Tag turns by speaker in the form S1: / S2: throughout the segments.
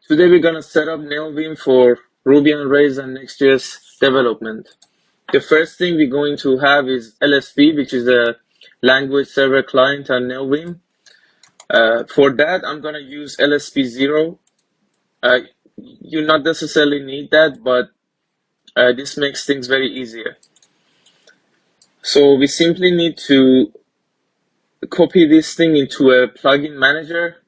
S1: Today we're gonna set up neovim for Ruby on Rails and Next.js development. The first thing we're going to have is LSP, which is a language server client on neovim. For that, I'm gonna use LSP0. You not necessarily need that, but this makes things very easier. So we simply need to copy this thing into a plugin manager.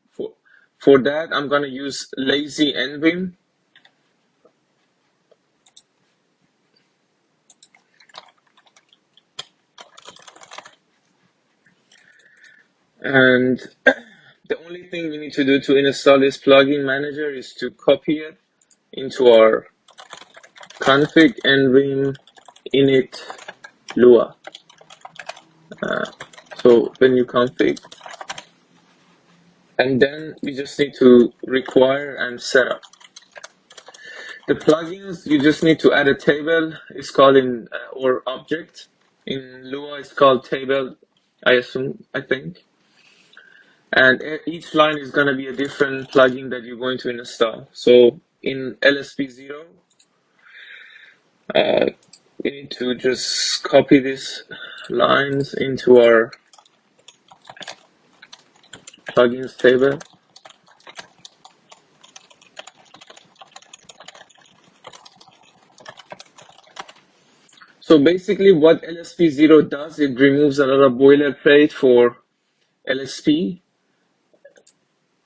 S1: For that, I'm gonna use lazy envim. And the only thing we need to do to install this plugin manager is to copy it into our config envim init lua. So when you config, and then we just need to require and set up. The plugins, you just need to add a table. It's called in, or object. In Lua, it's called table, I think. And each line is going to be a different plugin that you're going to install. So in LSP0, we need to just copy these lines into our plugins table. So basically what LSP0 does, it removes a lot of boilerplate for LSP.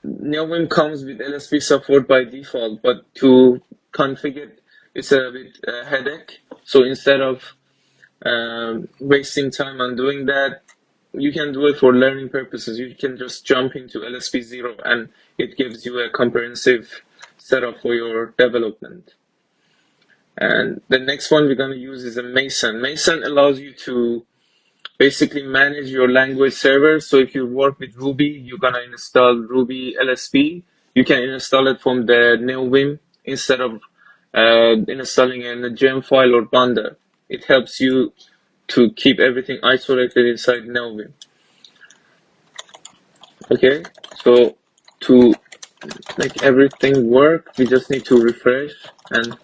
S1: neovim comes with LSP support by default, but to configure it's a bit headache. So instead of wasting time on doing that, you can do it for learning purposes. You can just jump into LSP0 and it gives you a comprehensive setup for your development. And the next one we're going to use is a Mason. Mason allows you to basically manage your language server. So if you work with Ruby, you're going to install Ruby LSP. You can install it from the neovim instead of installing in a gem file or bundle. It helps you to keep everything isolated inside neovim. Okay, so to make everything work, we just need to refresh and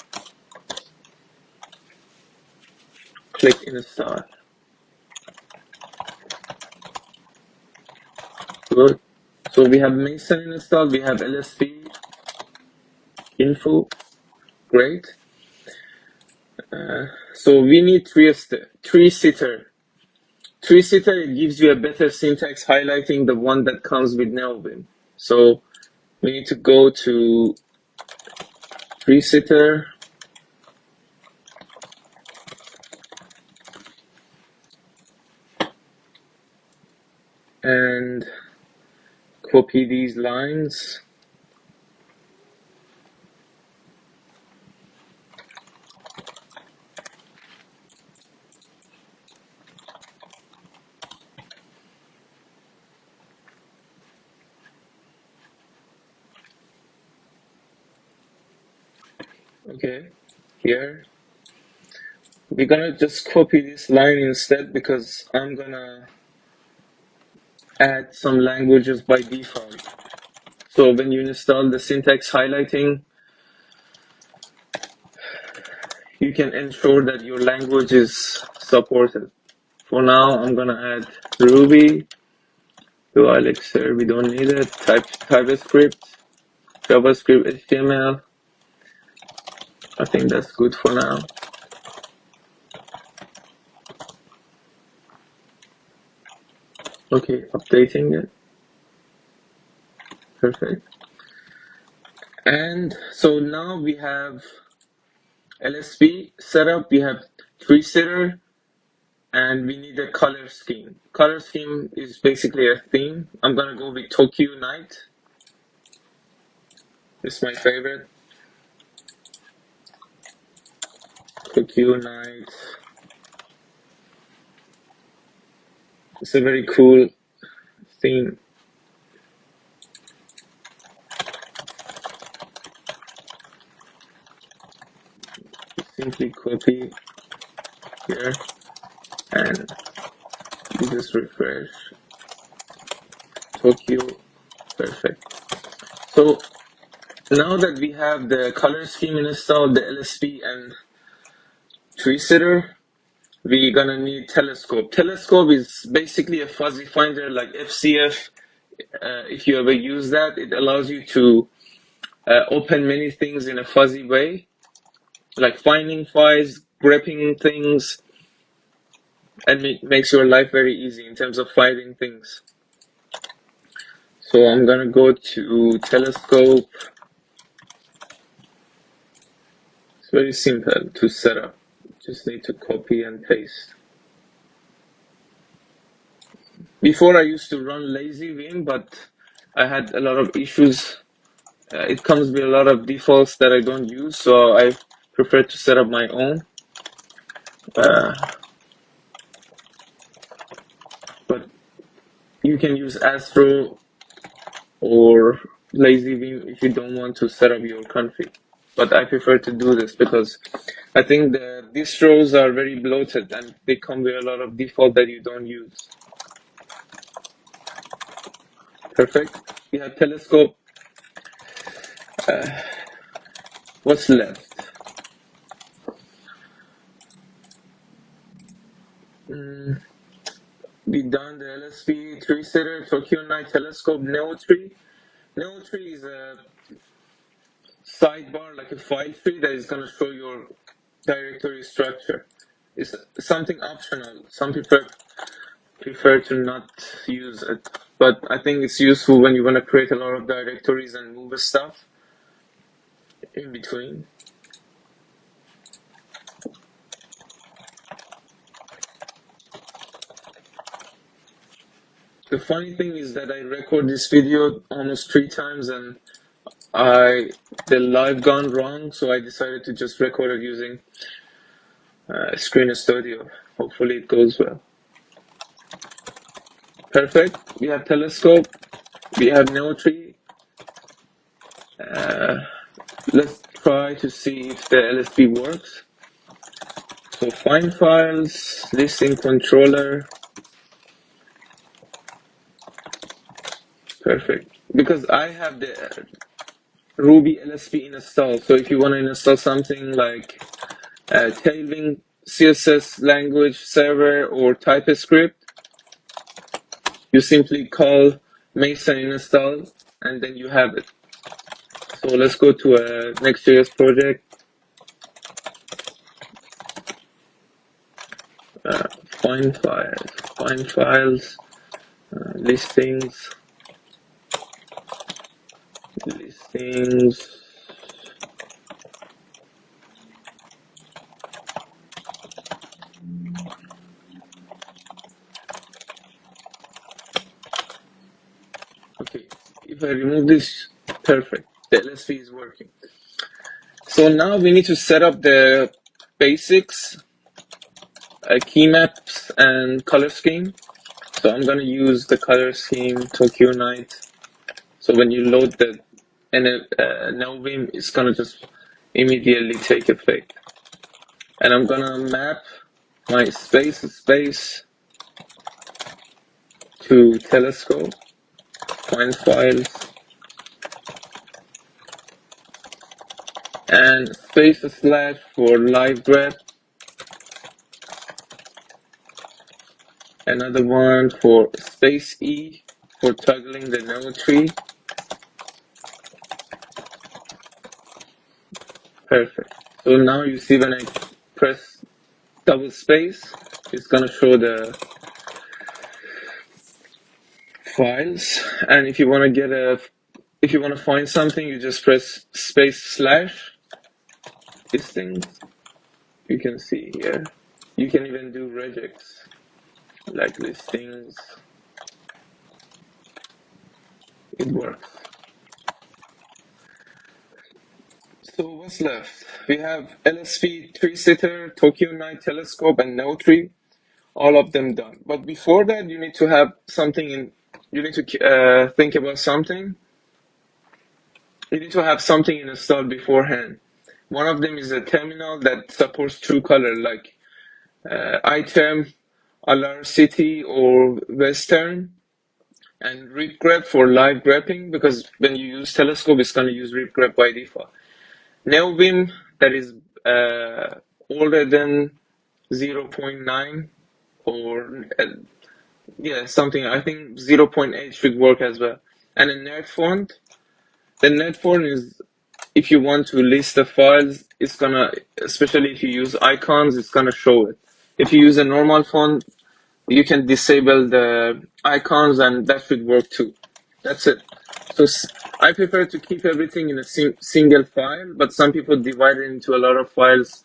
S1: click install. Good. So we have Mason installed, we have LSP info. Great. So we need tree-sitter. Tree-sitter, it gives you a better syntax highlighting the one that comes with neovim. So we need to go to tree-sitter. And copy these lines. Okay, here. We're gonna just copy this line instead because I'm gonna add some languages by default. So when you install the syntax highlighting, you can ensure that your language is supported. For now, I'm gonna add Ruby to Elixir. We don't need it. TypeScript, JavaScript, HTML. I think that's good for now. Okay, updating it. Perfect. And so now we have LSP setup, we have tree-sitter, and we need a color scheme. Color scheme is basically a theme. I'm gonna go with tokoyonight. It's my favorite. tokoyonight. It's a very cool theme. Simply copy here and you just refresh. Tokyo, perfect. So Now that we have the color scheme installed, the LSP and tree sitter, we're gonna need telescope. Telescope is basically a fuzzy finder like FCF. If you ever use that, it allows you to open many things in a fuzzy way, like finding files, gripping things, and makes your life very easy in terms of finding things. So I'm gonna go to telescope. It's very simple to set up. Just need to copy and paste. Before I used to run lazy Vim, but I had a lot of issues. It comes with a lot of defaults that I don't use, so I prefer to set up my own. But you can use Astro or lazy Vim if you don't want to set up your config. But I prefer to do this because I think the distros are very bloated and they come with a lot of default that you don't use. Perfect. We have telescope. What's left? We done the LSP tree sitter, tokoyonight telescope, neotree. Neotree is a sidebar, like a file tree that is going to show your directory structure. It's something optional. Some people prefer to not use it, but I think it's useful when you want to create a lot of directories and move stuff in between. The funny thing is that I record this video almost 3 times and the live gone wrong, so I decided to just record it using Screen Studio. Hopefully it goes well. Perfect. We have telescope. We have neotree. Let's try to see if the LSP works. So find files, listing controller. Perfect. Because I have the Ruby LSP installed. So if you want to install something like Tailwind CSS language server or TypeScript, you simply call Mason install and then you have it. So let's go to a next.js project. Find files, listings. Okay, if I remove this, perfect. The LSP is working. So now we need to set up the basics, key maps and color scheme. So I'm going to use the color scheme tokoyonight. So when you load the neovim, it's going to just immediately take effect. And I'm going to map my space to telescope, find files, and space / for live grep, another one for space E for toggling the node tree. Perfect. So now you see when I press double space, it's gonna show the files. And if you want to find something, you just press space / listings. You can see here. You can even do regex like listings. It works. So what's left? We have LSP, tree sitter, tokoyonight telescope, and neotree. All of them done. But before that, you need to have something in. You need to think about something. You need to have something installed beforehand. One of them is a terminal that supports true color, like item, Alar City, or Western. And rip grep for live grepping, because when you use telescope, it's going to use rip grep by default. Neovim, that is older than 0.9 or yeah, something. I think 0.8 should work as well. And a net font. The net font is if you want to list the files, it's gonna, especially if you use icons, it's gonna show it. If you use a normal font, you can disable the icons and that should work too. That's it. So I prefer to keep everything in a single file, but some people divide it into a lot of files.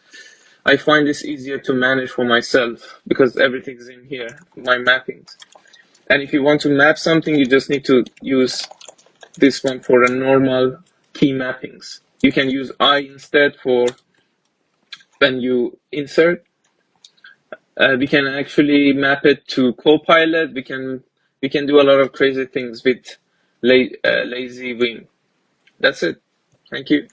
S1: I find this easier to manage for myself because everything's in here, my mappings. And if you want to map something, you just need to use this one for a normal key mappings. You can use I instead for when you insert. We can actually map it to Copilot. We can do a lot of crazy things with lazy Vim. That's it. Thank you.